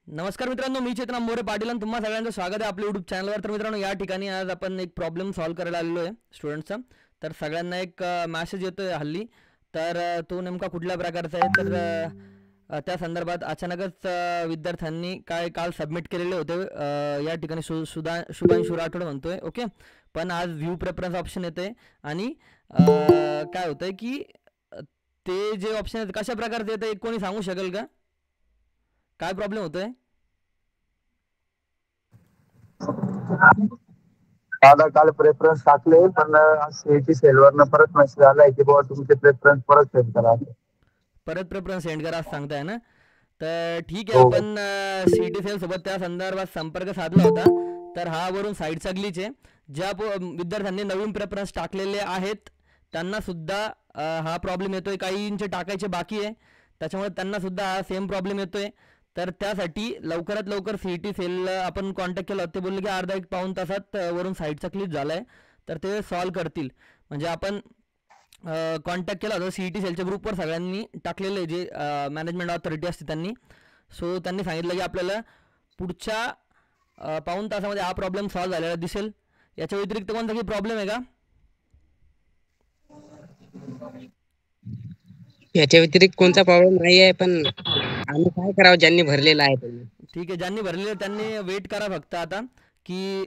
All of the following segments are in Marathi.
नमस्कार मित्रांनो, मी चेतन मोरे पाटील आणि तुम्हा सगळ्यांचं स्वागत आहे आपल्या यूट्यूब चॅनलवर। तर मित्रांनो, या ठिकाणी आज आपण एक प्रॉब्लेम सॉल्व्ह करायला आलेलो आहे स्टुडंट्सचा। तर सगळ्यांना एक मेसेज येतोय हल्ली, तर तो नेमका कुठल्या प्रकारचा आहे तर त्या संदर्भात अचानकच विद्यार्थ्यांनी काय काल सबमिट केलेले होते। या ठिकाणी शुभांशु राठोड म्हणतोय ओके, पण आज व्ह्यू प्रेफरन्स ऑप्शन येते आणि काय होतंय की ते जे ऑप्शन आहेत कशा प्रकारचे येतं एक कोणी सांगू शकेल का? काय प्रॉब्लेम होतोय? दादा काल प्रेफरन्स टाकले पण सीईटी सेलवरनं परत मेसेज आलाय की बाबा तुमचे प्रेफरन्स परत सेंड करा। परत प्रेफरन्स सेंड करा असं सांगताय ना? तर ठीक आहे, हो आपण सी टी सेल सोबत त्या संदर्भात संपर्क साधला होता। तर हा वरून साईडचा ग्लिच आहे। ज्या विद्यार्थ्यांनी नवीन प्रेफरन्स टाकलेले आहेत त्यांना सुद्धा हा प्रॉब्लेम येतोय। काहींचे टाकायचे बाकी आहे, त्याच्यामुळे त्यांना सुद्धा हा सेम प्रॉब्लेम येतोय। तर त्यासाठी लवकरात लवकर सी टी सेल आपण कॉन्टॅक्ट केला, ते बोलले की अर्धा एक पाऊण तासात वरून साईडचा क्लिच झाला आहे, तर ते सॉल्व करतील। म्हणजे आपण कॉन्टॅक्ट केला होता सी ई टी सेलच्या ग्रुपवर, सगळ्यांनी टाकलेले जे मॅनेजमेंट ऑथॉरिटी असते त्यांनी। सो त्यांनी सांगितलं की आपल्याला पुढच्या पाऊण तासामध्ये हा प्रॉब्लेम सॉल्व झालेला दिसेल। याच्या व्यतिरिक्त कोणता काही प्रॉब्लेम आहे का? याच्या व्यतिरिक्त कोणता प्रॉब्लेम नाही आहे, पण आम्ही काय करावं ज्यांनी भरलेला आहे त्यांनी? ठीक आहे, ज्यांनी भरलेलं त्यांनी वेट करा फक्त आता की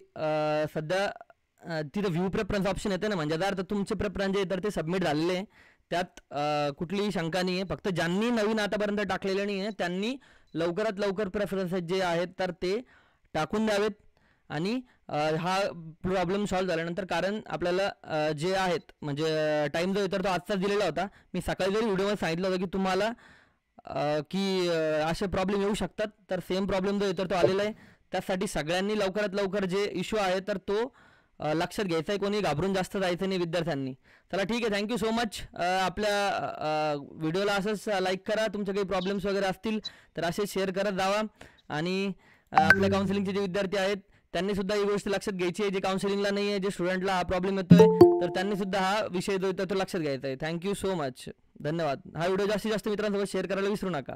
सध्या तिथं व्ह्यू प्रेफरन्स ऑप्शन येते ना, म्हणजे जर तर तुमचे प्रेफरन्स जे तर ते सबमिट झालेले आहे, त्यात कुठलीही शंका नाही आहे। फक्त ज्यांनी नवीन आतापर्यंत टाकलेले नाही आहे त्यांनी लवकरात लवकर प्रेफरन्सेस जे आहेत तर ते टाकून द्यावेत। आणि हा प्रॉब्लेम सॉल्व झाल्यानंतर, कारण आपल्याला जे आहेत म्हणजे टाईम जो आहे तर तो आजचाच दिलेला होता। मी सकाळी जरी व्हिडिओमध्ये सांगितलं होतं की तुम्हाला की असे प्रॉब्लेम येऊ शकतात, तर सेम प्रॉब्लेम जो आहे तर तो आलेला आहे। त्यासाठी सगळ्यांनी लवकरात लवकर जे इश्यू आहे तर तो लक्षात घ्यायचा आहे, कोणी घाबरून जास्त जायचं नाही विद्यार्थ्यांनी। चला ठीक आहे, थँक्यू सो मच। आपल्या व्हिडिओला असंच लाईक करा, तुमचे काही प्रॉब्लेम्स वगैरे असतील तर असेच शेअर करत जावा। आणि आपल्या काउन्सिलिंगचे जे विद्यार्थी आहेत त्यांनी सुद्धा ही गोष्ट लक्षात घ्यायची आहे, जे काउन्सिलिंगला नाही आहे, जे स्टुडंटला हा प्रॉब्लेम येतोय तर त्यांनी सुद्धा हा विषय जो आहे तो लक्षात घ्यायचा आहे। थँक्यू सो मच, धन्यवाद। हा व्हिडिओ जास्तीत जास्त मित्रांसोबत शेअर करायला विसरू नका।